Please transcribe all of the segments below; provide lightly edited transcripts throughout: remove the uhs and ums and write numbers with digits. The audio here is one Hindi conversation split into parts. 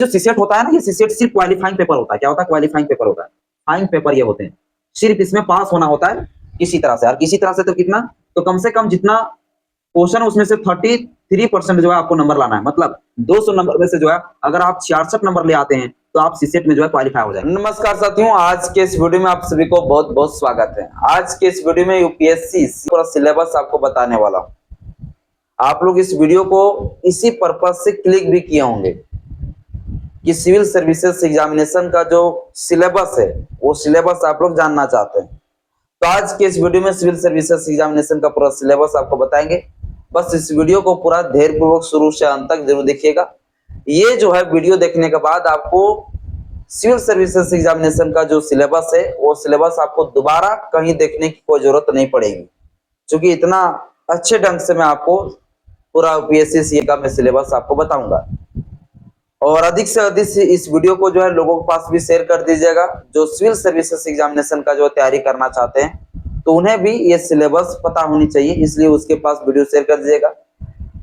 जो सीसेट होता है ना, ये सीसेट सिर्फ क्वालिफाइंग पेपर होता है। क्या होता है? क्वालिफाइंग पेपर होता है। फाइंग पेपर ये होते हैं, सिर्फ इसमें पास होना होता है किसी तरह से। और किसी तरह से तो कितना, तो कम से कम जितना क्वेश्चन उसमें से 33% जो है आपको नंबर लाना है। मतलब 200 नंबर में से जो है अगर आप 66 नंबर ले आते हैं तो आप सीसेट में जो है क्वालिफाई हो जाएंगे। नमस्कार साथियों, आज के इस वीडियो में आप सभी को बहुत बहुत स्वागत है। आज के इस वीडियो में यूपीएससी पूरा सिलेबस आपको बताने वाला हूं। आप लोग इस वीडियो को इसी पर्पज से क्लिक भी किए होंगे कि सिविल सर्विसेज एग्जामिनेशन का जो सिलेबस है वो सिलेबस आप लोग जानना चाहते हैं। तो आज के इस वीडियो में सिविल सर्विसेज एग्जामिनेशन का पूरा सिलेबस आपको बताएंगे। बस इस वीडियो को पूरा धैर्य पूर्वक शुरू से अंत तक जरूर देखिएगा। ये जो है वीडियो देखने के बाद आपको सिविल सर्विसेज एग्जामिनेशन का जो सिलेबस है वो सिलेबस आपको दोबारा कहीं देखने की कोई जरूरत नहीं पड़ेगी, क्योंकि इतना अच्छे ढंग से मैं आपको पूरा यूपीएससी सीए का मैं सिलेबस आपको बताऊंगा। और अधिक से अधिक इस वीडियो को जो है लोगों के पास भी शेयर कर दीजिएगा जो सिविल सर्विसेज एग्जामिनेशन का जो तैयारी करना चाहते हैं, तो उन्हें भी ये सिलेबस पता होनी चाहिए, इसलिए उसके पास वीडियो शेयर कर दीजिएगा।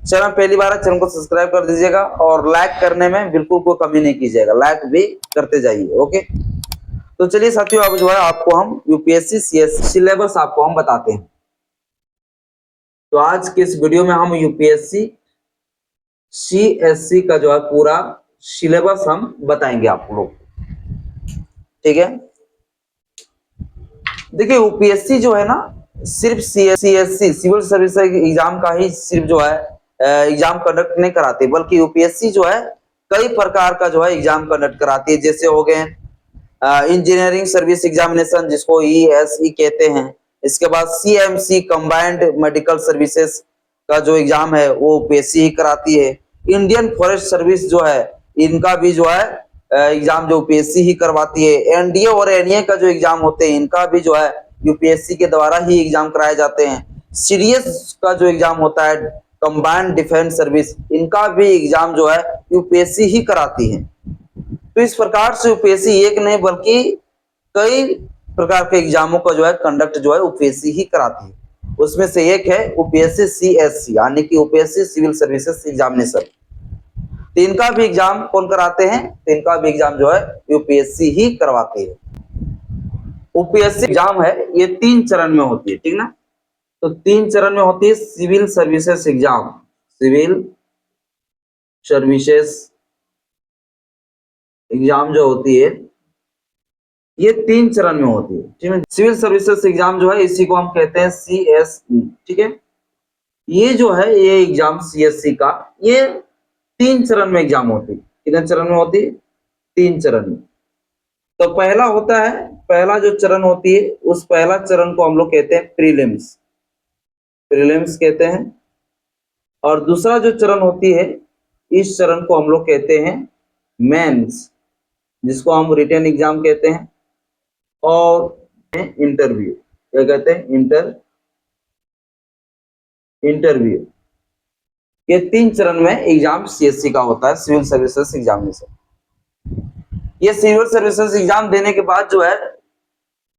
चैनल पहली बार है, चैनल को सब्सक्राइब कर दीजिएगा और लाइक करने में बिल्कुल कोई कमी नहीं कीजिएगा, लाइक भी करते जाइए। ओके, तो चलिए साथियों, अब जो है आपको हम यूपीएससी सीएस सिलेबस आपको हम बताते हैं। तो आज के इस वीडियो में हम यूपीएससी सीएससी का जो है पूरा सिलेबस हम बताएंगे आप लोग, ठीक है। देखिए यूपीएससी जो है ना सिर्फ सीएससी सिविल सर्विस एग्जाम का ही सिर्फ जो है एग्जाम कंडक्ट नहीं कराती, बल्कि यूपीएससी जो है कई प्रकार का जो है एग्जाम कंडक्ट कराती है। जैसे हो गए इंजीनियरिंग सर्विस एग्जामिनेशन जिसको ईएसई कहते हैं। इसके बाद सीएमसी कंबाइंड मेडिकल सर्विसेज का जो एग्जाम है वो यूपीएससी ही कराती है। इंडियन फॉरेस्ट सर्विस जो है इनका भी जो है एग्जाम जो यूपीएससी ही करवाती है। एनडीए और एनए का जो एग्जाम होते हैं इनका भी जो है यूपीएससी के द्वारा ही एग्जाम कराए जाते हैं। सीडीएस का जो एग्जाम होता है कंबाइंड डिफेंस सर्विस, इनका भी एग्जाम जो है यूपीएससी ही कराती है। तो इस प्रकार से यूपीएससी एक नहीं बल्कि कई प्रकार के एग्जामों का जो है कंडक्ट जो है यूपीएससी ही कराती है। उसमें से एक है यूपीएससी सीएससी यानी कि यूपीएससी सिविल सर्विसेज एग्जामिनेशन। तो इनका भी एग्जाम कौन कराते हैं? तो इनका भी एग्जाम जो है यूपीएससी ही करवाते हैं। यूपीएससी एग्जाम है ये 3 चरण में होती है, ठीक ना। तो 3 चरण में होती है civil services exam. Civil services exam जो होती है ये 3 चरण में होती है, ठीक है। सिविल सर्विसेज एग्जाम जो है इसी को हम कहते हैं सीएसई, ठीक है। ये जो है ये एग्जाम सीएससी का ये 3 चरण में एग्जाम होती है। कितने चरण में होती है? 3 चरण में। तो पहला होता है, पहला जो चरण होती है उस पहला चरण को हम लोग कहते हैं प्रीलिम्स, प्रीलिम्स कहते हैं। और दूसरा जो चरण होती है इस चरण को हम लोग कहते हैं मेंस, जिसको हम रिटन एग्जाम कहते हैं। और इंटरव्यू, क्या कहते हैं? इंटरव्यू। ये 3 चरण में एग्जाम सीएससी का होता है, सिविल सर्विसेज एग्जामिनेशन। ये सिविल सर्विसेज एग्जाम देने के बाद जो है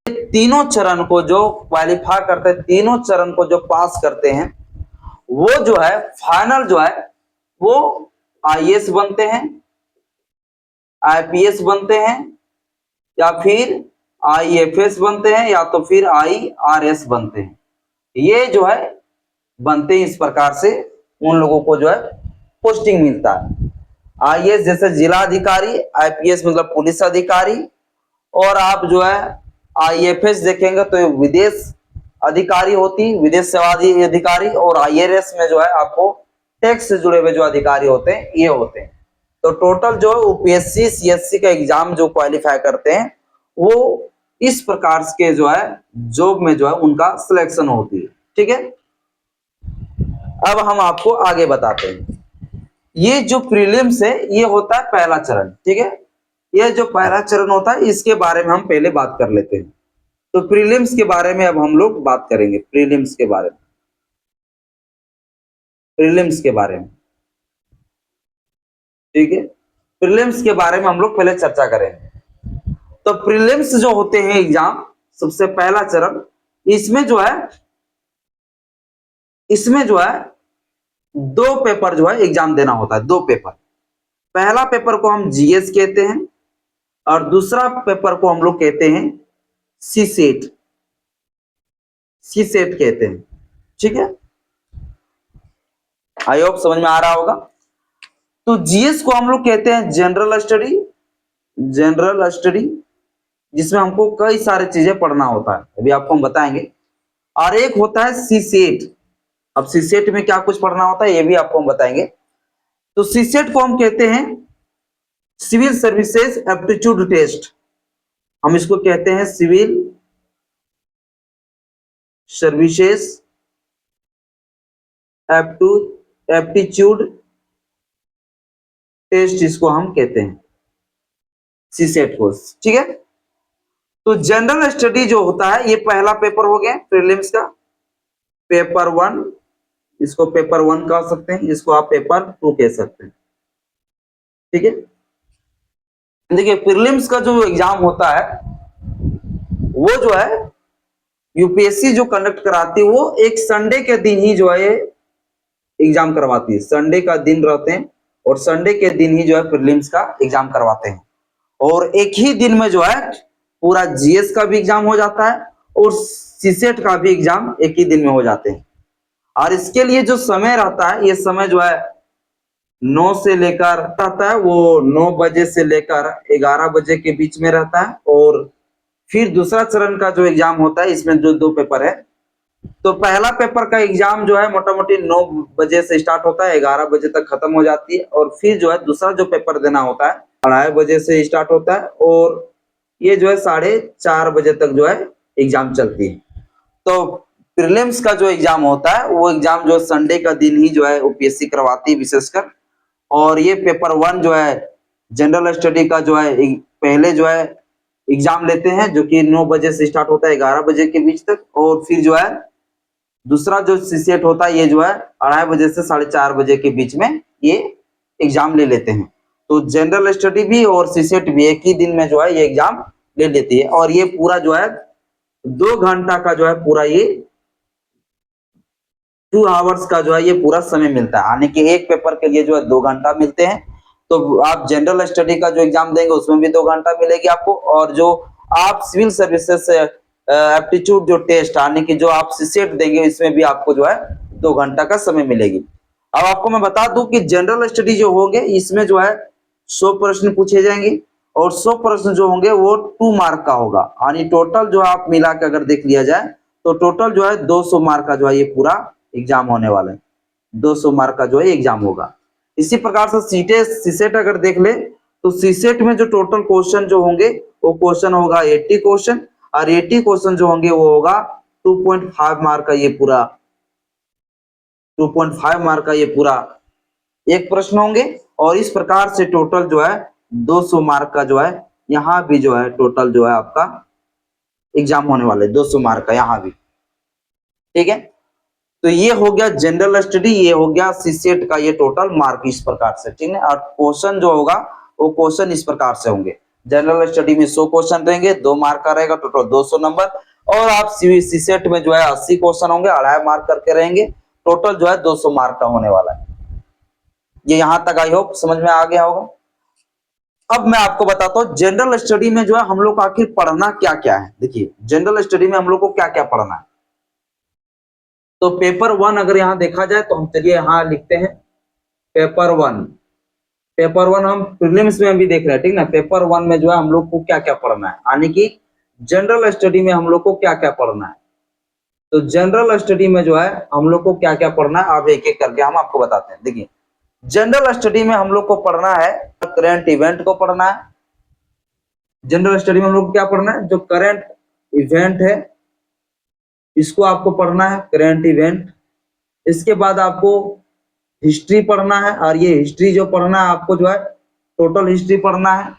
तीनों चरण को जो क्वालिफाई करते हैं, तीनों चरण को जो पास करते हैं वो जो है फाइनल जो है वो आईएएस बनते हैं, आईपीएस बनते हैं, या फिर आईएफएस बनते हैं, या तो फिर आईआरएस बनते हैं। ये जो है बनते हैं, इस प्रकार से उन लोगों को जो है पोस्टिंग मिलता है। आईएएस जैसे जिला अधिकारी, आईपीएस मतलब पुलिस अधिकारी, और आप जो है आईएफएस देखेंगे तो विदेश अधिकारी होती, विदेश सेवा अधिकारी। और आईआरएस में जो है आपको टैक्स से जुड़े हुए जो अधिकारी होते हैं ये होते हैं। तो टोटल जो यूपीएससी सीएससी का एग्जाम जो क्वालिफाई करते हैं वो इस प्रकार के जो है जॉब में जो है उनका सिलेक्शन होती है, ठीक है। अब हम आपको आगे बताते हैं। ये जो प्रीलिम्स है ये होता है पहला चरण, ठीक है। ये जो पहला चरण होता है इसके बारे में हम पहले बात कर लेते हैं। तो प्रीलिम्स के बारे में अब हम लोग बात करेंगे, प्रीलिम्स के बारे में, प्रीलिम्स के बारे में, ठीक है। प्रीलिम्स के बारे में हम लोग पहले चर्चा करेंगे। तो प्रीलिम्स जो होते हैं एग्जाम, सबसे पहला चरण, इसमें जो है 2 पेपर जो है एग्जाम देना होता है, 2 पेपर। पहला पेपर को हम जीएस कहते हैं और दूसरा पेपर को हम लोग कहते हैं सीसेट, सीसेट कहते हैं। ठीक है, आई होप समझ में आ रहा होगा। तो जीएस को हम लोग कहते हैं जनरल स्टडी, जनरल स्टडी जिसमें हमको कई सारी चीजें पढ़ना होता है, अभी आपको हम बताएंगे। और एक होता है सीसेट। अब सीसेट में क्या कुछ पढ़ना होता है ये भी आपको हम बताएंगे। तो सीसेट को हम कहते हैं सिविल सर्विसेज एप्टीट्यूड टेस्ट, हम इसको कहते हैं सिविल सर्विसेज एप्टीट्यूड टेस्ट, इसको हम कहते हैं सीसेट को। ठीक है, तो जनरल स्टडी जो होता है ये पहला पेपर हो गया प्रीलिम्स का, पेपर 1, इसको पेपर 1 कह सकते हैं, इसको आप पेपर 2 कह सकते हैं। ठीक है, देखिए प्रीलिम्स का जो एग्जाम होता है वो जो है यूपीएससी जो कंडक्ट कराती है वो एक संडे के दिन ही जो है एग्जाम करवाती है। संडे का दिन रहते हैं और संडे के दिन ही जो है प्रीलिम्स का एग्जाम करवाते हैं। और एक ही दिन में जो है पूरा जीएस का भी एग्जाम हो जाता है और सीसेट का भी एग्जाम एक ही दिन में हो जाते हैं। और इसके लिए जो समय रहता है ये समय जो है 9 से लेकर रहता है, वो 9 बजे से लेकर 11 बजे के बीच में रहता है। और फिर दूसरा चरण का जो एग्जाम होता है इसमें जो 2 पेपर है, तो पहला पेपर का एग्जाम जो है मोटा मोटी 9 बजे से स्टार्ट होता है, 11 बजे तक खत्म हो जाती है। और फिर जो है दूसरा जो पेपर देना होता है 2:30 बजे से स्टार्ट होता है और ये जो है 4:30 बजे तक जो है एग्जाम चलती है। तो प्रीलिम्स का जो एग्जाम होता है वो एग्जाम जो संडे का दिन ही जो है यूपीएससी करवाती है विशेषकर। और ये पेपर 1 जो है जनरल स्टडी का जो है पहले जो है एग्जाम लेते हैं जो कि 9 बजे से स्टार्ट होता है 11 बजे के बीच तक। और फिर जो है दूसरा जो सीसेट होता है ये जो है 2:30 बजे से 4:30 बजे के बीच में ये एग्जाम ले लेते हैं। तो जनरल स्टडी भी और सीसेट भी एक ही दिन में जो है ये एग्जाम ले लेती है। और ये पूरा जो है 2 घंटा का जो है पूरा ये 2 आवर्स का जो है ये पूरा समय मिलता है, यानी कि एक पेपर के लिए जो है 2 घंटा मिलते हैं। तो आप जनरल स्टडी का जो एग्जाम देंगे उसमें भी 2 घंटा मिलेगी आपको, और जो आप सिविल सर्विसेज से एप्टीट्यूड जो टेस्ट यानी कि जो आप सीसेट देंगे इसमें भी आपको जो है 2 घंटा का समय मिलेगी। अब आपको मैं बता दूं कि जनरल स्टडी जो होंगे इसमें जो है 100 प्रश्न पूछे जाएंगे और 100 प्रश्न जो होंगे वो 2 मार्क का होगा, यानी टोटल जो आप मिला के अगर देख लिया जाए तो टोटल जो है 200 मार्क का जो है ये पूरा एग्जाम होने वाला है, 200 मार्क का जो है एग्जाम होगा। इसी प्रकार से सीसेट अगर देख ले तो सीसेट में जो टोटल क्वेश्चन जो होंगे वो क्वेश्चन होगा 80 क्वेश्चन, और 80 क्वेश्चन जो होंगे वो होगा 2.5 मार्क का, ये पूरा 2.5 मार्क का ये पूरा एक प्रश्न होंगे। और इस प्रकार से टोटल जो है 200 मार्क का जो है यहाँ भी जो है टोटल जो है आपका एग्जाम होने वाले 200 मार्क का यहाँ भी। ठीक है, तो ये हो गया जनरल स्टडी, ये हो गया सीसेट का ये टोटल मार्क इस प्रकार से। ठीक है, और क्वेश्चन जो होगा वो क्वेश्चन इस प्रकार से होंगे। जनरल स्टडी में 100 क्वेश्चन रहेंगे, 2 मार्क का रहेगा, टोटल 200 नंबर। और आप सीसेट में जो है 80 क्वेश्चन होंगे, 2.5 मार्क करके रहेंगे, टोटल जो है 200 मार्क का होने वाला है। ये यहां तक आई होप समझ में आ गया होगा। अब मैं आपको बताता हूँ जनरल स्टडी में जो है हम लोग को आखिर पढ़ना क्या क्या है। देखिए जनरल स्टडी में हम लोग को क्या क्या पढ़ना है। तो पेपर 1 अगर यहाँ देखा जाए तो हम चलिए यहाँ लिखते हैं पेपर 1। पेपर 1 हम प्रीलिम्स में भी देख रहे हैं, ठीक ना। पेपर 1 में जो है हम लोग को क्या क्या पढ़ना है, यानी कि जनरल स्टडी में हम लोग को क्या क्या पढ़ना है। तो जनरल स्टडी में जो है हम लोग को क्या क्या पढ़ना है अब एक एक करके हम आपको बताते हैं। देखिए जनरल स्टडी में हम लोग को पढ़ना है करंट इवेंट को पढ़ना है। जनरल स्टडी में हम लोग को क्या पढ़ना है, जो करंट इवेंट है इसको आपको पढ़ना है, करंट इवेंट। इसके बाद आपको हिस्ट्री पढ़ना है, और ये हिस्ट्री जो पढ़ना है आपको जो है टोटल हिस्ट्री पढ़ना है,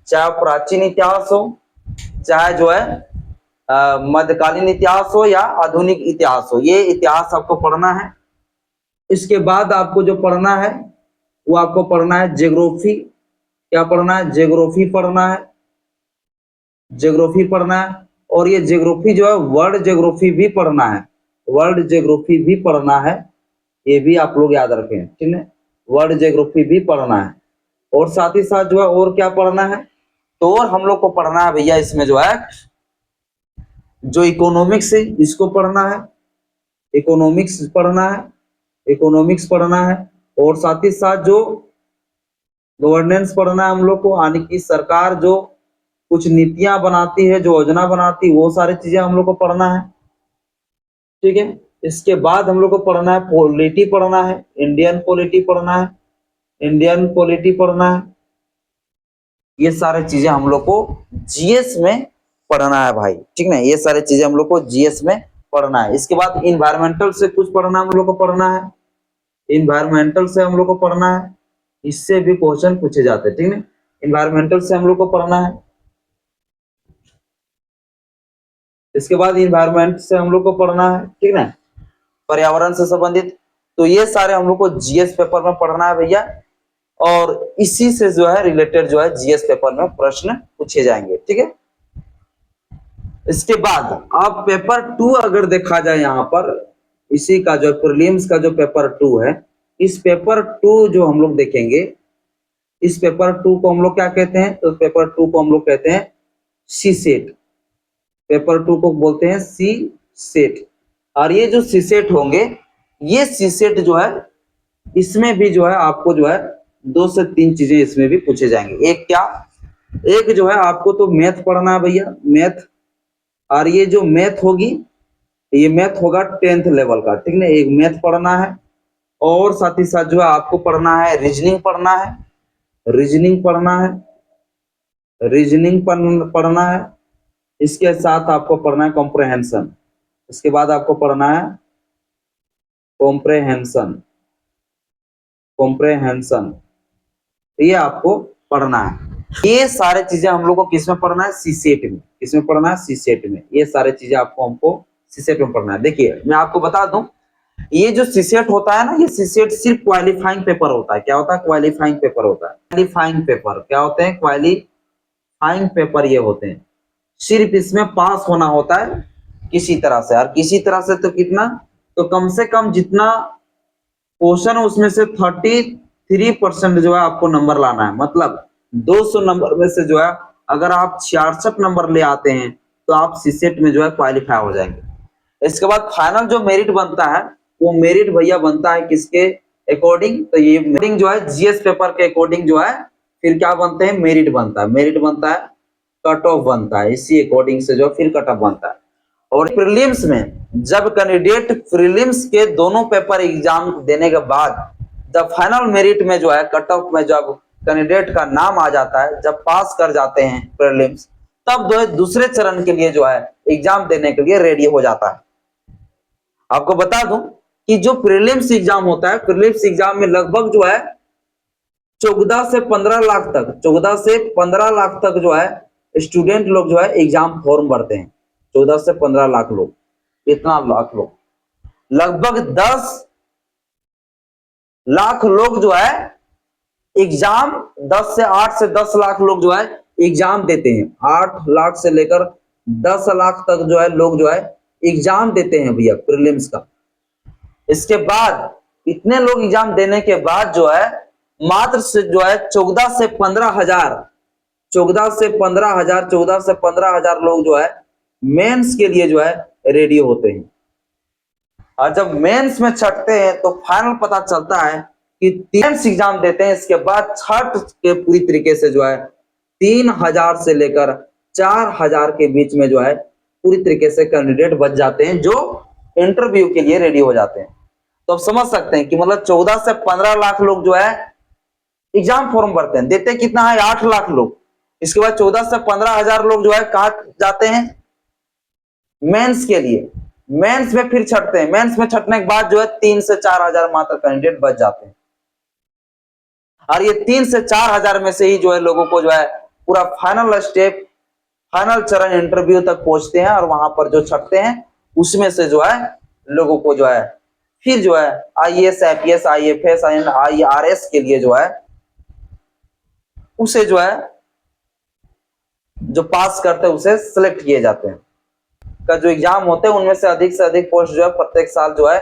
चाहे प्राचीन इतिहास हो, चाहे जो है मध्यकालीन इतिहास हो या आधुनिक इतिहास हो, ये इतिहास आपको पढ़ना है। इसके बाद आपको जो पढ़ना है वो आपको पढ़ना है ज्योग्राफी। क्या पढ़ना है, ज्योग्राफी पढ़ना है, ज्योग्राफी पढ़ना है। और ये ज्योग्राफी जो है वर्ल्ड ज्योग्राफी भी पढ़ना है, वर्ल्ड ज्योग्राफी भी पढ़ना है, ये भी आप लोग याद रखें, ठीक है। वर्ल्ड ज्योग्राफी भी पढ़ना है। और साथ ही साथ जो है और क्या पढ़ना है, तो और हम लोग को पढ़ना है भैया इसमें जो है जो इकोनॉमिक्स है इसको पढ़ना है, इकोनॉमिक्स पढ़ना है, इकोनॉमिक्स पढ़ना है। और साथ ही साथ जो गवर्नेंस पढ़ना है हम लोग को, यानी कि सरकार जो कुछ नीतियां बनाती है, जो योजना बनाती है, वो सारी चीजें हम लोग को पढ़ना है। ठीक है, इसके बाद हम लोग को पढ़ना है पॉलिटी पढ़ना है, इंडियन पॉलिटी पढ़ना है, इंडियन पॉलिटी पढ़ना है। ये सारे चीजें हम लोग को जीएस में पढ़ना है भाई, ठीक ना, ये सारी चीजें हम लोग को जीएस में पढ़ना है। इसके बाद इन्वायरमेंटल से कुछ पढ़ना हम लोग को पढ़ना है, इन्वायरमेंटल से हम लोग को पढ़ना है, इससे भी क्वेश्चन पूछे जाते हैं, ठीक है। इन्वायरमेंटल से हम लोग को पढ़ना है। इसके बाद इन्वायरमेंट से हम लोग को पढ़ना है, ठीक है, पर्यावरण से संबंधित। तो ये सारे हम लोग को जीएस पेपर में पढ़ना है भैया, और इसी से जो है रिलेटेड जो है जीएस पेपर में प्रश्न पूछे जाएंगे, ठीक है। इसके बाद अब पेपर 2 अगर देखा जाए यहाँ पर, इसी का जो प्रीलिम्स का जो पेपर 2 है, इस पेपर 2 जो हम लोग देखेंगे, इस पेपर 2 को हम लोग क्या कहते हैं, तो पेपर 2 को हम लोग कहते हैं सी सेट, पेपर 2 को बोलते हैं सी सेट। और ये जो सी सेट होंगे, ये सी सेट जो है इसमें भी जो है आपको जो है 2 से 3 चीजें इसमें भी पूछे जाएंगे। एक क्या, एक जो है आपको तो मैथ पढ़ना है भैया, मैथ। और ये जो मैथ होगी, ये मैथ होगा 10th लेवल का, ठीक है, एक मैथ पढ़ना है। और साथ ही साथ जो है आपको पढ़ना है रीजनिंग पढ़ना है, रीजनिंग पढ़ना है, रीजनिंग पढ़ना है। इसके साथ आपको पढ़ना है कॉम्प्रहेंशन, इसके बाद आपको पढ़ना है कॉम्प्रहेंशन, कॉम्प्रहेंशन, ये आपको पढ़ना है। ये सारे चीजें हम लोग को किसमें पढ़ना है, सी सेट में। किसमें पढ़ना है, सी सेट में। ये सारे चीजें आपको हमको सी सेट में पढ़ना है। देखिए मैं आपको बता दूं, ये जो सी सेट होता है ना, ये सी सेट सिर्फ क्वालिफाइंग पेपर होता है। क्या होता है, क्वालिफाइंग पेपर होता है। क्वालिफाइंग पेपर क्या होते हैं, क्वालिफाइंग पेपर ये होते हैं। सिर्फ इसमें पास होना होता है किसी तरह से, और किसी तरह से तो कितना, तो कम से कम जितना क्वेश्चन उसमें से 33% जो है आपको नंबर लाना है। मतलब 200 नंबर में से जो है अगर आप 66 नंबर ले आते हैं तो आप सीसेट में जो है क्वालिफाई हो जाएंगे। इसके बाद फाइनल जो मेरिट बनता है, वो मेरिट भैया बनता है किसके अकॉर्डिंग, तो ये मेरिट जो है जीएस पेपर के अकॉर्डिंग जो है फिर क्या बनते हैं, मेरिट बनता है। मेरिट बनता है, कट ऑफ बनता है, इसी अकॉर्डिंग से जो फिर कट ऑफ बनता है। और प्रीलिम्स में जब कैंडिडेट प्रीलिम्स के दोनों पेपर एग्जाम देने के बाद जब फाइनल मेरिट में जो है कट ऑफ में जब कैंडिडेट का नाम आ जाता है, जब पास कर जाते हैं प्रीलिम्स, तब जो है दूसरे चरण के लिए जो है एग्जाम देने के लिए रेडी हो जाता है। आपको बता दूं कि जो प्रीलिम्स एग्जाम होता है, प्रीलिम्स एग्जाम में लगभग जो है 14 से 15 लाख तक, 14 से 15 लाख तक जो है स्टूडेंट लोग जो है एग्जाम फॉर्म भरते हैं। 14 से 15 लाख लोग, इतना लाख लोग, लगभग 10 लाख लोग जो है एग्जाम, 10 से 8 से 10 लाख लोग जो है एग्जाम देते हैं। 8 लाख से लेकर 10 लाख तक जो है लोग जो है एग्जाम देते हैं भैया प्रीलिम्स का। इसके बाद इतने लोग एग्जाम देने के बाद जो है मात्र से जो है 14 से 15 हजार, 14 से 15 हजार, 14 से 15 हजार लोग जो है मेंस के लिए जो है रेडी होते हैं। और जब मेंस में छटते हैं तो फाइनल पता चलता है कि 3 एग्जाम देते हैं। इसके बाद छठ के पूरी तरीके से जो है 3000 से लेकर 4000 के बीच में जो है पूरी तरीके से कैंडिडेट बच जाते हैं जो इंटरव्यू के लिए रेडी हो जाते हैं। तो आप समझ सकते हैं कि मतलब 14 से 15 लाख लोग जो है एग्जाम फॉर्म भरते हैं, देते कितना है 8 लाख लोग। इसके बाद 14 से 15 हजार लोग जो है कहा जाते हैं, मेंस के लिए। मेंस में फिर छटते हैं, मेंस में छटने के बाद जो है 3 से 4 हजार मात्र कैंडिडेट बच जाते हैं। और ये 3 से 4 हजार में से ही जो है लोगों को जो है पूरा फाइनल स्टेप, फाइनल चरण इंटरव्यू तक पहुंचते हैं। और वहां पर जो छटते हैं उसमें से जो है लोगों को जो है फिर जो है आईएएस, आईपीएस, आईएफएस, आईआरएस के लिए जो है उसे जो है जो पास करते हैं उसे सिलेक्ट किए जाते हैं। का जो एग्जाम होते हैं उनमें से अधिक पोस्ट जो है प्रत्येक साल जो है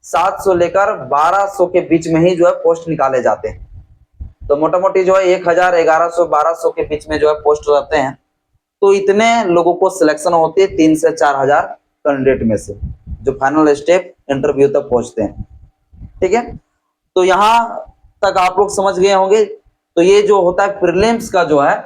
700 लेकर 1200 के बीच में ही जो है पोस्ट निकाले जाते हैं। तो मोटा मोटी जो है 1000, 1100, 1200 के बीच में जो है पोस्ट रहते हैं। तो इतने लोगों को सिलेक्शन होती है 3 से 4000 कैंडिडेट में से, जो फाइनल स्टेप इंटरव्यू तक पहुंचते हैं। ठीक है, तो यहाँ तक आप लोग समझ गए होंगे। तो ये जो होता है प्रीलिम्स का जो है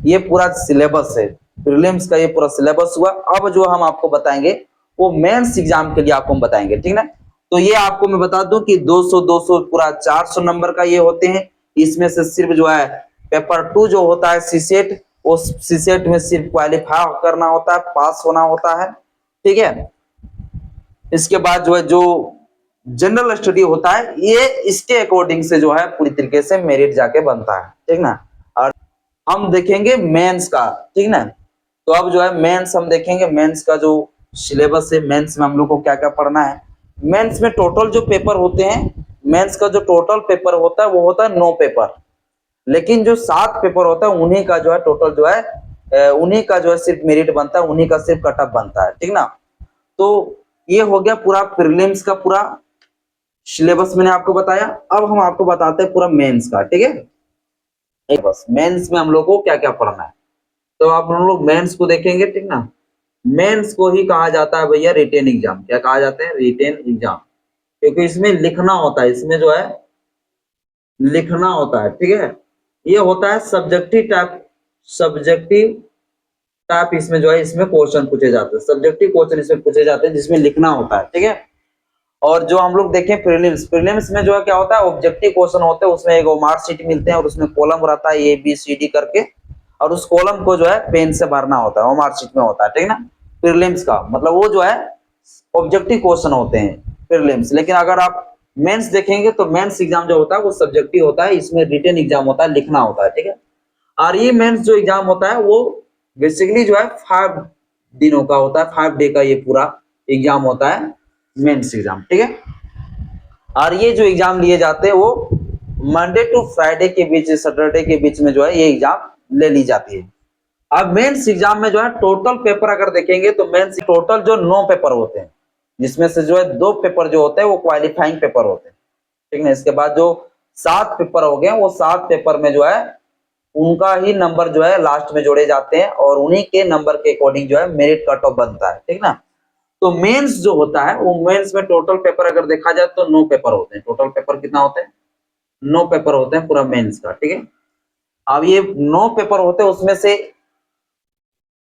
ये पूरा सिलेबस है, प्रीलिम्स का ये पूरा सिलेबस हुआ। अब जो हम आपको बताएंगे वो मेंस एग्जाम के लिए आपको हम बताएंगे, ठीक ना। तो ये आपको मैं बता दूं कि 200 200 पूरा 400 नंबर का ये होते हैं। इसमें से सिर्फ जो है पेपर 2 जो होता है सीसेट, उस सीसेट में सिर्फ क्वालिफाई करना होता है, पास होना होता है। ठीक है, इसके बाद जो है जो जनरल स्टडी होता है ये इसके अकॉर्डिंग से जो है पूरी तरीके से मेरिट जाके बनता है, ठीक ना। और हम देखेंगे मेंस का, ठीक ना। तो अब जो है मेंस हम देखेंगे, मेंस का जो सिलेबस है, मेंस में हम लोग को क्या क्या पढ़ना है। मेंस में टोटल जो पेपर होते हैं, मेंस का जो टोटल पेपर होता है वो होता है 9 पेपर, लेकिन जो 7 पेपर होता है उन्हीं का जो है टोटल जो है उन्हीं का जो है सिर्फ मेरिट बनता है, उन्हीं का सिर्फ कट ऑफ बनता है, ठीक ना। तो ये हो गया पूरा प्रीलिम्स का पूरा सिलेबस मैंने आपको बताया। अब हम आपको बताते हैं पूरा मेंस का, ठीक है। बस मेंस में हम लोग को क्या क्या पढ़ना है, तो आप लोग मेंस को देखेंगे, ठीक ना। मेंस को ही कहा जाता है भैया रिटेन एग्जाम। क्या कहा जाता है? रिटेन एग्जाम, क्योंकि इसमें लिखना होता है, इसमें जो है लिखना होता है, ठीक है। ये होता है सब्जेक्टिव टाइप, सब्जेक्टिव टाइप इसमें जो है इसमें क्वेश्चन पूछे जाते हैं, सब्जेक्टिव क्वेश्चन इसमें पूछे जाते हैं जिसमें लिखना होता है, ठीक है। और जो हम लोग देखें प्रीलिम्स, प्रीलिम्स में जो है क्या होता है ऑब्जेक्टिव क्वेश्चन होते हैं, उसमें एक मार्कशीट मिलते हैं और उसमें कॉलम रहता है ABCD करके, और उस कॉलम को जो है पेन से भरना होता है, वो मार्कशीट में होता है, ठीक है ना। प्रीलिम्स का मतलब वो जो है ऑब्जेक्टिव क्वेश्चन होते हैं प्रीलिम्स। लेकिन अगर आप मेंस देखेंगे तो मेंस एग्जाम जो होता है वो सब्जेक्टिव होता है, इसमें रिटन एग्जाम होता है, लिखना होता है, ठीक है। और ये मेंस जो एग्जाम होता है वो बेसिकली जो है 5 दिनों का होता है, 5 डे का ये पूरा एग्जाम होता है मेंस एग्जाम, ठीक है। और ये जो एग्जाम लिए जाते हैं वो मंडे टू फ्राइडे के बीच, सैटरडे के बीच में जो है ये एग्जाम ले ली जाती है। अब मेंस एग्जाम में जो है टोटल पेपर अगर देखेंगे तो मेंस टोटल जो 9 पेपर होते हैं, जिसमें से जो है 2 पेपर जो होते हैं वो क्वालिफाइंग पेपर होते हैं, ठीक है। इसके बाद जो 7 पेपर हो गए वो 7 पेपर में जो है उनका ही नंबर जो है लास्ट में जोड़े जाते हैं और उन्हीं के नंबर के अकॉर्डिंग जो है मेरिट कट ऑफ बनता है, ठीक ना। तो मेंस जो होता है वो मेंस में टोटल पेपर अगर देखा जाए तो 9 पेपर होते हैं। टोटल पेपर कितना होते हैं? 9 पेपर होते हैं पूरा मेंस का, ठीक है। अब ये 9 पेपर होते हैं, उसमें से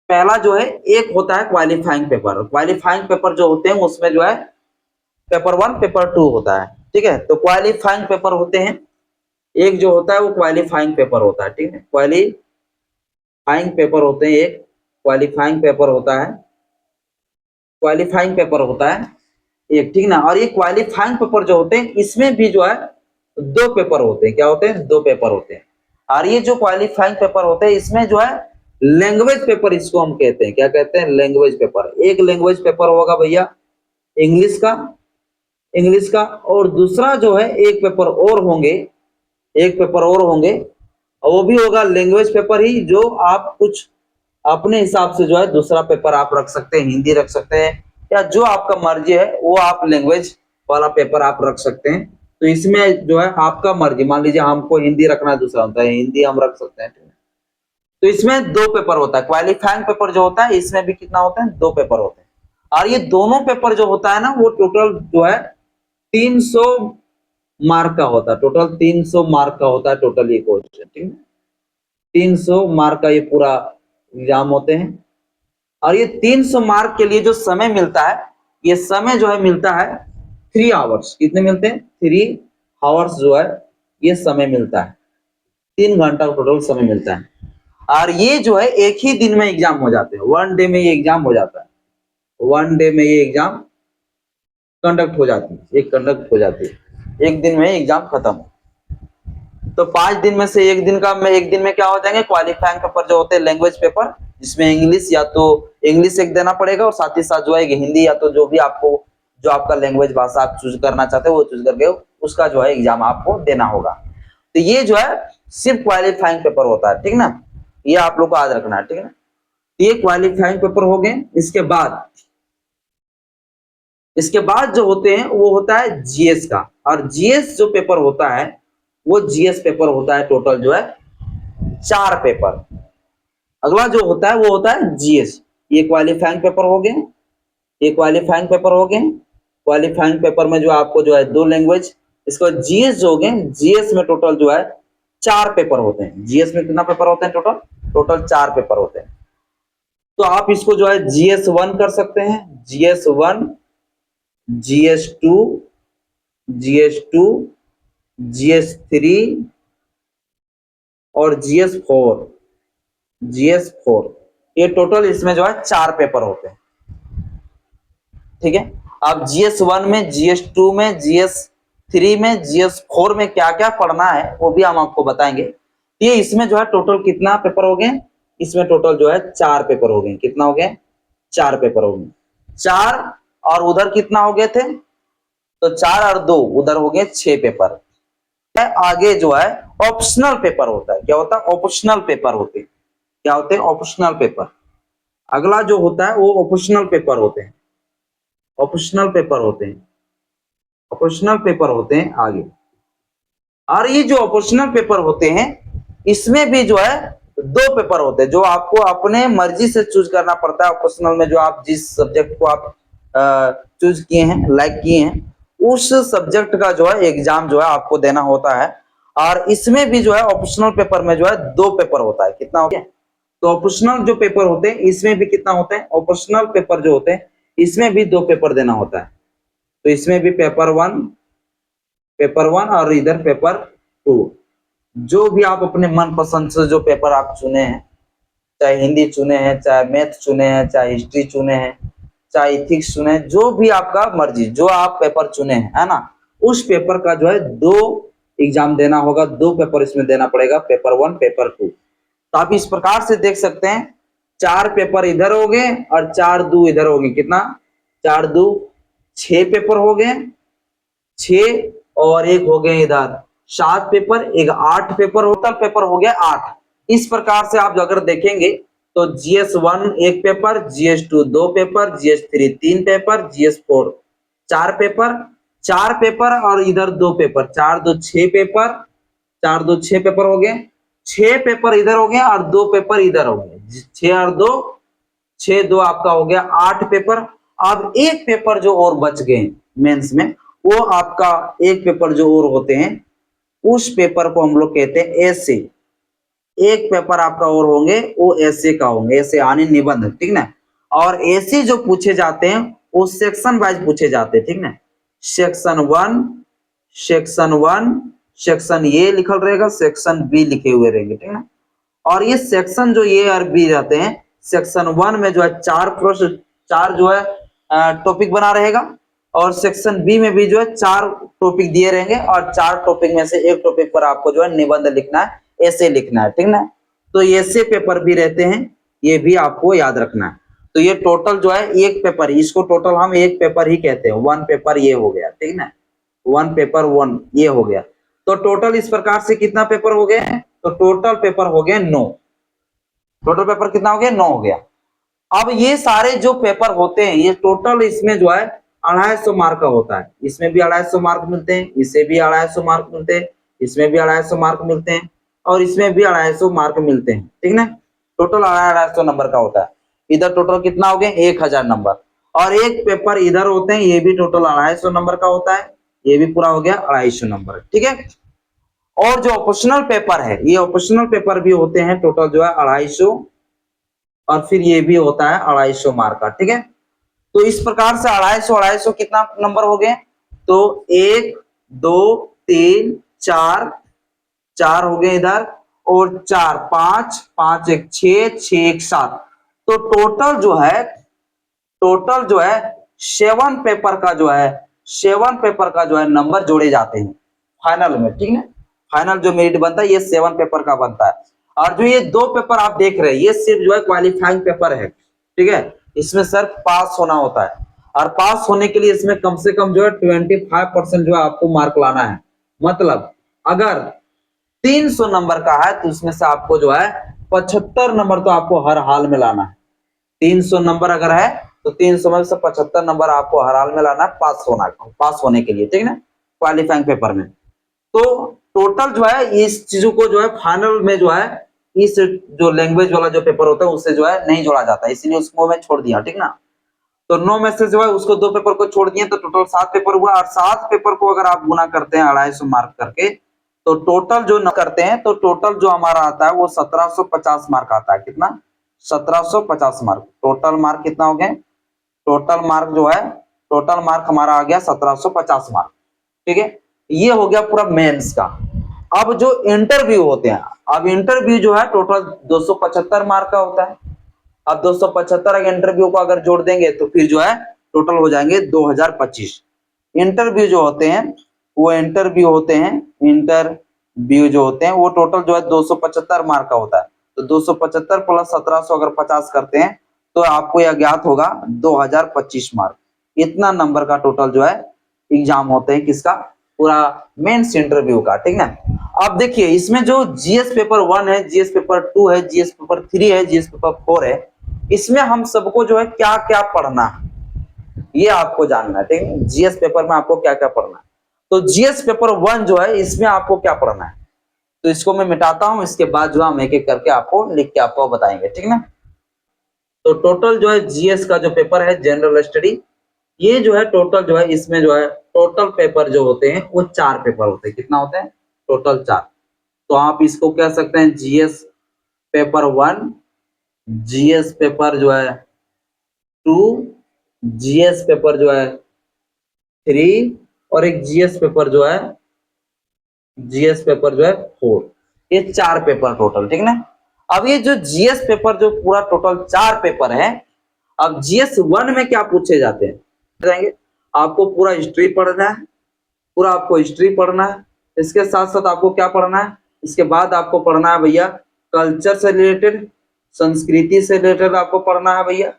पहला जो है एक होता है क्वालिफाइंग पेपर। क्वालिफाइंग पेपर जो होते हैं उसमें जो है पेपर 1 पेपर 2 होता है, ठीक है। तो क्वालिफाइंग पेपर होते हैं, एक जो होता है वो क्वालिफाइंग पेपर होता है, ठीक है। क्वालिफाइंग पेपर होते हैं, एक क्वालिफाइंग पेपर होता है, क्वालिफाइंग पेपर होता है एक, ठीक ना। और ये क्वालिफाइंग पेपर जो होते हैं इसमें भी जो है 2 पेपर होते हैं। क्या होते हैं? 2 पेपर होते हैं। और ये जो क्वालिफाइंग पेपर होते हैं इसमें जो है लैंग्वेज पेपर इसको हम कहते हैं। क्या कहते हैं? Language paper. एक लैंग्वेज पेपर होगा भैया इंग्लिश का, इंग्लिश का, और दूसरा जो है एक पेपर और होंगे, एक पेपर और होंगे, और वो भी होगा लैंग्वेज पेपर ही, जो आप कुछ अपने हिसाब से जो है दूसरा पेपर आप रख सकते हैं, हिंदी रख सकते हैं या जो आपका मर्जी है वो आप लैंग्वेज वाला पेपर आप रख सकते हैं। तो इसमें जो है आपका मर्जी, मान लीजिए हमको हिंदी रखना है, दूसरा होता है हिंदी हम रख सकते हैं, ठीक है। तो इसमें 2 पेपर होता है। क्वालिफाइंग पेपर जो होता है इसमें भी कितना होता है? 2 पेपर होते हैं। और ये दोनों पेपर जो होता है ना वो टोटल जो है 300 मार्क का होता है, टोटल 300 मार्क का होता है टोटल ये क्वेश्चन, ठीक है। 300 मार्क का ये पूरा एग्जाम होते हैं। और ये 300 मार्क के लिए जो समय मिलता है, ये समय जो है मिलता है 3 आवर्स। कितने मिलते हैं? 3 आवर्स जो है ये समय मिलता है, 3 घंटा टोटल समय मिलता है। और ये जो है एक ही दिन में एग्जाम हो जाते हैं, 1 डे में ये एग्जाम हो जाता है, 1 डे में ये एग्जाम कंडक्ट हो जाती है, एक कंडक्ट हो जाती है, एक दिन में एग्जाम खत्म। तो 5 दिन में से एक दिन का में एक दिन में क्या हो जाएंगे? क्वालिफाइंग पेपर जो होते हैं लैंग्वेज पेपर, जिसमें इंग्लिश या तो इंग्लिश एक देना पड़ेगा और साथ ही साथ जो है हिंदी या तो जो भी आपको जो आपका लैंग्वेज भाषा आप चूज करना चाहते हो वो चूज करके उसका जो है एग्जाम आपको देना होगा। तो ये जो है सिर्फ क्वालिफाइंग पेपर होता है, ठीक ना। ये आप लोग को याद रखना है, ठीक है ना। ये क्वालिफाइंग पेपर हो गए। इसके बाद जो होते हैं वो होता है जीएस का। और जीएस जो पेपर होता है वो जीएस पेपर होता है टोटल जो है 4 पेपर। अगला जो होता है वो होता है जीएस। ये क्वालिफाइंग पेपर हो गए, ये क्वालिफाइंग पेपर हो गए। क्वालिफाइंग पेपर में जो आपको जो है 2 लैंग्वेज। इसको जीएस जो हो गए, जीएस में टोटल जो है 4 पेपर होते हैं। जीएस में कितना पेपर होते हैं टोटल? टोटल 4 पेपर होते हैं। तो आप इसको जो है GS1 कर सकते हैं, GS1, GS2, GS2, GS3 और GS4, GS4। ये टोटल इसमें जो है 4 पेपर होते हैं। ठीक है, अब GS1 में, GS2 में, GS3 में, GS4 में क्या क्या पढ़ना है वो भी हम आपको बताएंगे। ये इसमें जो है टोटल कितना पेपर हो गए? इसमें टोटल जो है 4 पेपर हो गए। कितना हो गए? 4 पेपर हो गए। 4 और उधर कितना हो गए थे? तो 4 और 2 उधर हो गए 6 पेपर। आगे जो है ऑप्शनल पेपर होता है। क्या होता है? ऑप्शनल पेपर होते हैं। क्या होते हैं? Optional paper. अगला जो होता है वो ऑप्शनल पेपर होते हैं। ऑप्शनल पेपर होते हैं, ऑप्शनल पेपर होते हैं आगे। और ये जो ऑप्शनल पेपर होते हैं इसमें भी जो है 2 पेपर होते हैं जो आपको अपने मर्जी से चूज करना पड़ता है। ऑप्शनल में जो आप जिस सब्जेक्ट को आप चूज किए हैं, लाइक किए हैं, उस सब्जेक्ट का जो है एग्जाम जो है आपको देना होता है। और इसमें भी जो है ऑप्शनल पेपर में जो है 2 पेपर होता है। कितना हो गया? तो ऑप्शनल जो पेपर होते हैं इसमें भी कितना होते हैं? ऑप्शनल पेपर जो होते हैं इसमें भी 2 पेपर देना होता है। तो इसमें भी पेपर 1, पेपर 1 और इधर पेपर 2। जो भी आप अपने मनपसंद से जो पेपर आप चुने हैं, चाहे हिंदी चुने हैं, चाहे मैथ चुने हैं, चाहे हिस्ट्री चुने हैं, चाहे इथिक्स चुने हैं, जो भी आपका मर्जी, जो आप पेपर चुने हैं, है ना, उस पेपर का जो है 2 एग्जाम देना होगा। 2 पेपर इसमें देना पड़ेगा, पेपर 1, पेपर 2। तो आप इस प्रकार से देख सकते हैं 4 पेपर इधर हो गए और 4 2 इधर हो गए। कितना? 4 2 6 पेपर हो गए, 6 और 1 हो गए इधर 7 पेपर, एक 8 पेपर, टोटल पेपर हो गया 8। इस प्रकार से आप अगर देखेंगे तो GS1 1 paper, GS2 2 paper, GS3 3 paper, GS4 4 paper, 4 paper और इधर 2 पेपर, 4 2 6 पेपर, 4 2 6 पेपर हो गए। 6 पेपर इधर हो गए और 2 पेपर इधर हो गए। 6 और 2 6 2 आपका हो गया 8 पेपर। अब एक पेपर जो और बच गए मेंस में, वो आपका एक पेपर जो और होते हैं उस पेपर को हम लोग कहते हैं ऐसे। एक पेपर आपका और होंगे वो ऐसे का होंगे, ऐसे आने निबंध, ठीक ना। और ऐसे जो पूछे जाते हैं वो सेक्शन वाइज पूछे जाते हैं, ठीक ना। सेक्शन 1, सेक्शन 1, सेक्शन ए लिखल रहेगा, सेक्शन बी लिखे हुए रहेंगे, ठीक ना। और ये सेक्शन जो ए और बी रहते हैं, सेक्शन 1 में जो है 4 प्रश्न, 4 जो है टॉपिक बना रहेगा। और सेक्शन बी में भी जो है 4 टॉपिक दिए रहेंगे और 4 टॉपिक में से एक टॉपिक पर आपको जो है निबंध लिखना है, ऐसे लिखना है, ठीक ना। तो ऐसे पेपर भी रहते हैं, ये भी आपको याद रखना है। तो ये टोटल जो है एक पेपर, इसको टोटल हम एक पेपर ही कहते हैं। 1 पेपर ये हो गया, ठीक ना। 1 पेपर 1 ये हो गया। तो टोटल इस प्रकार से कितना पेपर हो गए? तो टोटल पेपर हो गए 9। टोटल पेपर कितना हो गया? 9 हो गया। अब ये सारे जो पेपर होते हैं ये टोटल इसमें जो है 250 मार्क का होता है। इसमें भी 250 मार्क मिलते हैं, इसे भी 250 मार्क मिलते हैं, इसमें भी 250 मार्क मिलते हैं और इसमें भी 250 मार्क मिलते हैं, ठीक ना। टोटल 250 नंबर का होता है। इधर टोटल कितना हो गया? 1000 नंबर। और एक पेपर इधर होते हैं, ये भी टोटल 250 नंबर का होता है, ये भी पूरा हो गया 250 नंबर, ठीक है। और जो ऑप्शनल पेपर है, ये ऑप्शनल पेपर भी होते हैं, टोटल जो है 250 और फिर ये भी होता है 250 मार्क का, ठीक है। तो इस प्रकार से 250 250 कितना नंबर हो गए? तो 1 2 3 4 4 हो गए इधर और 4 5 5 1 6 6 1 7। तो टोटल जो है 7 पेपर का जो है 7 पेपर का जो है नंबर जोड़े जाते हैं फाइनल में, ठीक है। फाइनल जो मेरिट बनता है ये 7 पेपर का बनता है। और जो ये 2 पेपर आप देख रहे हैं ये सिर्फ जो है क्वालिफाइंग पेपर है, ठीक है। इसमें सिर्फ पास होना होता है और पास होने के लिए इसमें कम से कम जो है 25% जो है आपको मार्क लाना है। मतलब अगर 300 नंबर का है तो उसमें से आपको जो है 75 नंबर तो आपको हर हाल में लाना है। 300 नंबर अगर है तो 300 में से 75 नंबर आपको हर हाल में लाना है पास होने के लिए, ठीक है ना, क्वालिफाइंग पेपर में। तो टोटल जो है इस चीजों को जो है फाइनल में जो है इस जो लैंग्वेज वाला जो पेपर होता है उससे जो है नहीं जोड़ा जाता, इसीलिए उसको मैं छोड़ दिया, ठीक ना। तो 9 में से जो है उसको 2 पेपर को छोड़ दिए तो टोटल 7 पेपर हुआ, और 7 पेपर को अगर आप गुना करते हैं 250 मार्क करके तो टोटल जो करते हैं तो टोटल जो हमारा आता है वो 1750 मार्क आता है। कितना? 1750 मार्क। टोटल मार्क कितना हो गए? टोटल मार्क जो है, टोटल मार्क हमारा आ गया 1750 मार्क, ठीक है। ये हो गया पूरा मेंस का। अब जो इंटरव्यू होते हैं, अब इंटरव्यू जो है टोटल 275 मार्क का होता है। अब 275 इंटरव्यू को अगर जोड़ देंगे तो फिर जो है टोटल हो जाएंगे 2025 इंटरव्यू जो होते हैं। वो इंटरव्यू होते हैं, इंटरव्यू जो होते हैं वो टोटल जो है 275 मार्क का होता है। तो 275 प्लस 1700 अगर 50 करते हैं तो आपको यह ज्ञात होगा 2025 मार्क। इतना नंबर का टोटल जो है एग्जाम होते हैं किसका? पूरा मेंस इंटरव्यू का, ठीक ना। अब देखिए इसमें जो जीएस पेपर 1 है, जीएस पेपर 2 है, जीएस पेपर 3 है, जीएस पेपर 4 है, इसमें हम सबको जो है क्या क्या पढ़ना है ये आपको जानना है, ठीक है। जीएस पेपर में आपको क्या क्या पढ़ना है। तो जीएस पेपर 1 जो है इसमें आपको क्या पढ़ना है, तो इसको मैं मिटाता हूं, इसके बाद जो हम एक एक करके आपको लिख के आपको बताएंगे, ठीक ना। तो टोटल जो है जीएस का जो पेपर है जनरल स्टडी, ये जो है टोटल जो है इसमें जो है टोटल पेपर जो होते हैं वो 4 पेपर होते हैं। कितना होते हैं? टोटल 4। तो आप इसको कह सकते हैं जीएस पेपर 1, जीएस पेपर जो है 2, जीएस पेपर जो है 3 और एक जीएस पेपर जो है 4। ये 4 पेपर टोटल, ठीक ना। अब ये जो जीएस पेपर जो पूरा टोटल 4 पेपर है, अब जीएस 1 में क्या पूछे जाते हैं जाएंगे, आपको पूरा हिस्ट्री पढ़ना है, पूरा आपको हिस्ट्री पढ़ना है। इसके साथ साथ आपको क्या पढ़ना है, इसके बाद आपको पढ़ना है भैया कल्चर से रिलेटेड, संस्कृति से रिलेटेड आपको पढ़ना है भैया,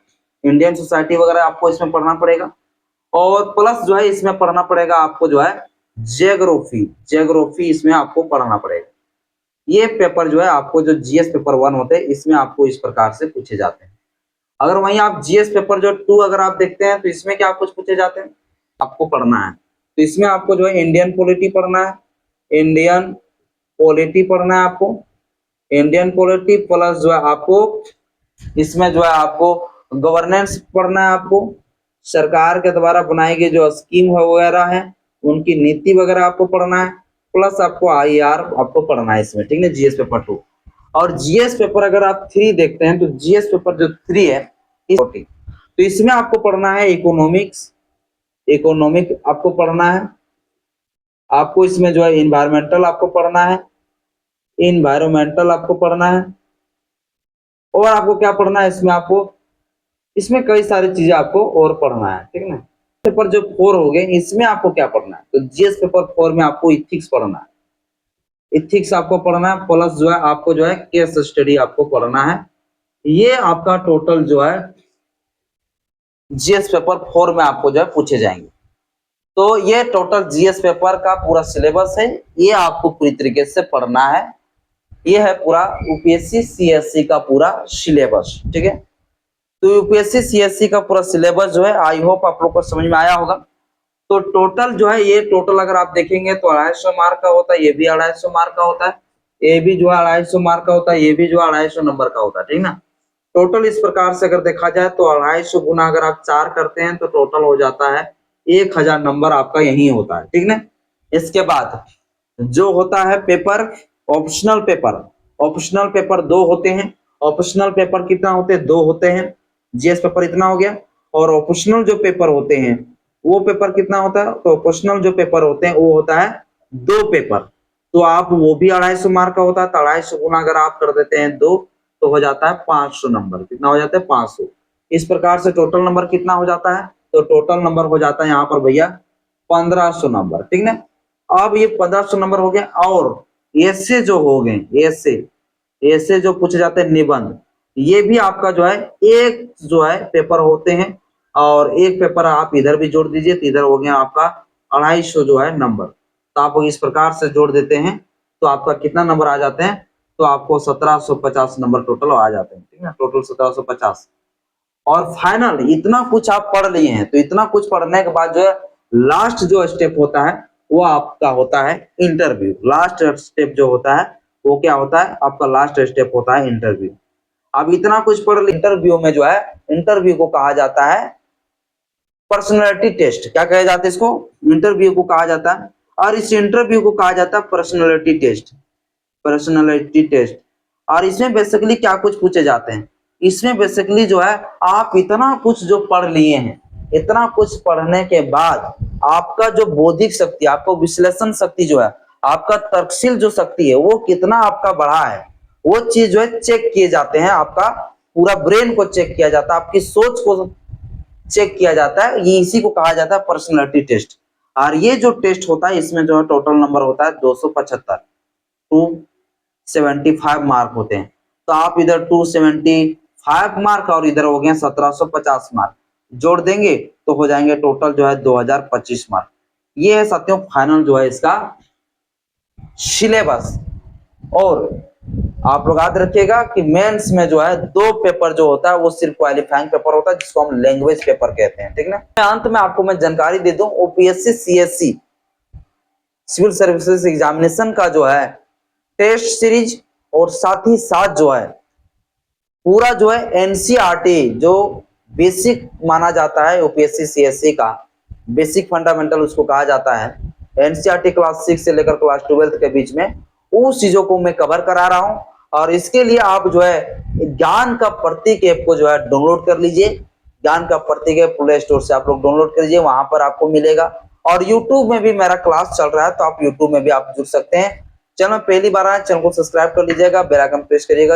इंडियन सोसाइटी वगैरह आपको इसमें पढ़ना पड़ेगा। और प्लस जो है इसमें पढ़ना पड़ेगा आपको जो है जियोग्राफी, जियोग्राफी इसमें आपको पढ़ना पड़ेगा। ये पेपर जो है आपको जो जीएस पेपर 1 होते हैं इसमें आपको इस प्रकार से पूछे जाते हैं। अगर वहीं आप जीएस पेपर जो 2 अगर आप देखते हैं तो इसमें क्या कुछ पूछे जाते हैं, आपको पढ़ना है। तो इसमें आपको जो है इंडियन पॉलिटी पढ़ना है, इंडियन पॉलिटी पढ़ना है आपको, इंडियन पॉलिटी प्लस जो है आपको इसमें जो है आपको गवर्नेंस पढ़ना है, आपको सरकार के द्वारा बनाई गई जो स्कीम वगैरह है उनकी नीति वगैरह आपको पढ़ना है, प्लस आपको आईआर आपको पढ़ना है इसमें, ठीक है, जीएस पेपर 2। और जीएस पेपर अगर आप 3 देखते हैं तो जीएस पेपर जो 3 है तो इसमें आपको पढ़ना है इकोनॉमिक्स, इकोनॉमिक आपको पढ़ना है, आपको इसमें जो है इन्वायरमेंटल आपको पढ़ना है, इन्वायरमेंटल आपको पढ़ना है, और आपको क्या पढ़ना है इसमें, आपको इसमें कई सारी चीजें आपको और पढ़ना है, ठीक है ना। पेपर जो 4 हो गए इसमें आपको क्या पढ़ना है, तो जीएस पेपर 4 में आपको इथिक्स पढ़ना है, इथिक्स आपको पढ़ना है, प्लस जो है आपको जो है केस स्टडी आपको पढ़ना है। ये आपका टोटल जो है जीएस पेपर 4 में आपको जो है पूछे जाएंगे। तो ये टोटल जीएस पेपर का पूरा सिलेबस है, ये आपको पूरी तरीके से पढ़ना है। ये है पूरा यूपीएससी सीएससी का पूरा सिलेबस, ठीक है। तो यूपीएससी सीएससी का पूरा सिलेबस जो है आई होप आप लोग को समझ में आया होगा। तो टोटल जो है ये टोटल अगर आप देखेंगे तो 250 मार्क का होता है, ये भी 250 मार्क का होता है, ये भी जो है 250 मार्क का होता है, ये भी जो है 250 नंबर का होता है, ठीक ना। टोटल इस प्रकार से अगर देखा जाए तो 250 गुना अगर आप 4 करते हैं तो टोटल हो जाता है 1000 नंबर आपका यही होता है, ठीक ना। इसके बाद जो होता है paper optional paper, optional paper 2 होते हैं। ऑप्शनल पेपर कितना होते हैं? 2 होते हैं। जीएस पेपर इतना हो गया। और ऑप्शनल जो पेपर होते हैं वो पेपर कितना होता है, तो ऑप्शनल जो पेपर होते हैं वो होता है 2 पेपर। तो आप वो भी 250 मार्क का होता है, तो 250 गुना अगर आप कर देते हैं 2 तो हो जाता है 500 नंबर। कितना हो जाता है? 500। इस प्रकार से टोटल नंबर कितना हो जाता है, तो टोटल नंबर हो जाता है यहाँ पर भैया 1500 नंबर, ठीक ना। अब ये 1500 नंबर हो गया। और ऐसे जो हो गए, ऐसे जो पूछे जाते हैं निबंध, ये भी आपका जो है एक जो है पेपर होते हैं, और एक पेपर आप इधर भी जोड़ दीजिए तो इधर हो गया आपका 250 जो है नंबर। तो आप इस प्रकार से जोड़ देते हैं तो आपका कितना नंबर आ जाते हैं, तो आपको 1750 नंबर टोटल आ जाते हैं, ठीक है, टोटल 1750। और फाइनल इतना कुछ आप पढ़ लिए हैं, तो इतना कुछ पढ़ने के बाद जो है लास्ट जो स्टेप होता है वो आपका होता है इंटरव्यू। लास्ट स्टेप जो होता है वो क्या होता है, आपका लास्ट स्टेप होता है इंटरव्यू। अब इतना कुछ पढ़, इंटरव्यू में जो है, इंटरव्यू को कहा जाता है पर्सनैलिटी टेस्ट। क्या कहा जाता है इसको, इंटरव्यू को कहा जाता है, और इस इंटरव्यू को कहा जाता है पर्सनैलिटी टेस्ट। Personality test. और इसमें बेसिकली क्या कुछ पूछे जाते हैं, इसमें बेसिकली जो है आप इतना कुछ जो पढ़ लिए हैं, इतना कुछ पढ़ने के बाद आपका जो बौद्धिक शक्ति, आपको विश्लेषण शक्ति जो है, आपका तर्कशील जो शक्ति है वो कितना आपका बढ़ा है, वो चीज जो है चेक किए जाते हैं। आपका पूरा ब्रेन को चेक किया जाता है, आपकी सोच को चेक किया जाता है। ये इसी को कहा जाता है पर्सनैलिटी टेस्ट। और ये जो टेस्ट होता है इसमें जो है टोटल नंबर होता है 275, 275 मार्क होते हैं। तो आप इधर 275 मार्क और इधर हो गए 1750 मार्क, जोड़ देंगे तो हो जाएंगे टोटल जो है 2025 मार्क। ये है साथियों फाइनल जो है इसका सिलेबस। और आप लोग याद रखिएगा कि मेंस में जो है 2 पेपर जो होता है वो सिर्फ क्वालिफाइंग पेपर होता है, जिसको हम लैंग्वेज पेपर कहते हैं, ठीक ना। अंत में आपको मैं जानकारी दे दूं, OPSC CSC civil services examination का जो है टेस्ट सीरीज और साथ ही साथ जो है पूरा जो है एनसीईआरटी जो बेसिक माना जाता है यूपीएससी सीएससी का बेसिक फंडामेंटल उसको कहा जाता है, एनसीईआरटी क्लास 6 से लेकर क्लास 12 के बीच में उस चीजों को मैं कवर करा रहा हूं। और इसके लिए आप जो है ज्ञान का प्रतीक ऐप को जो है डाउनलोड कर लीजिए। ज्ञान का प्रतीक ऐप प्ले स्टोर से आप लोग डाउनलोड कर लीजिए, वहां पर आपको मिलेगा। और यूट्यूब में भी मेरा क्लास चल रहा है, तो आप यूट्यूब में भी आप जुड़ सकते हैं। चैनल पहली बार आए, चैनल को सब्सक्राइब कर लीजिएगा, बेल आइकन प्रेस करिएगा।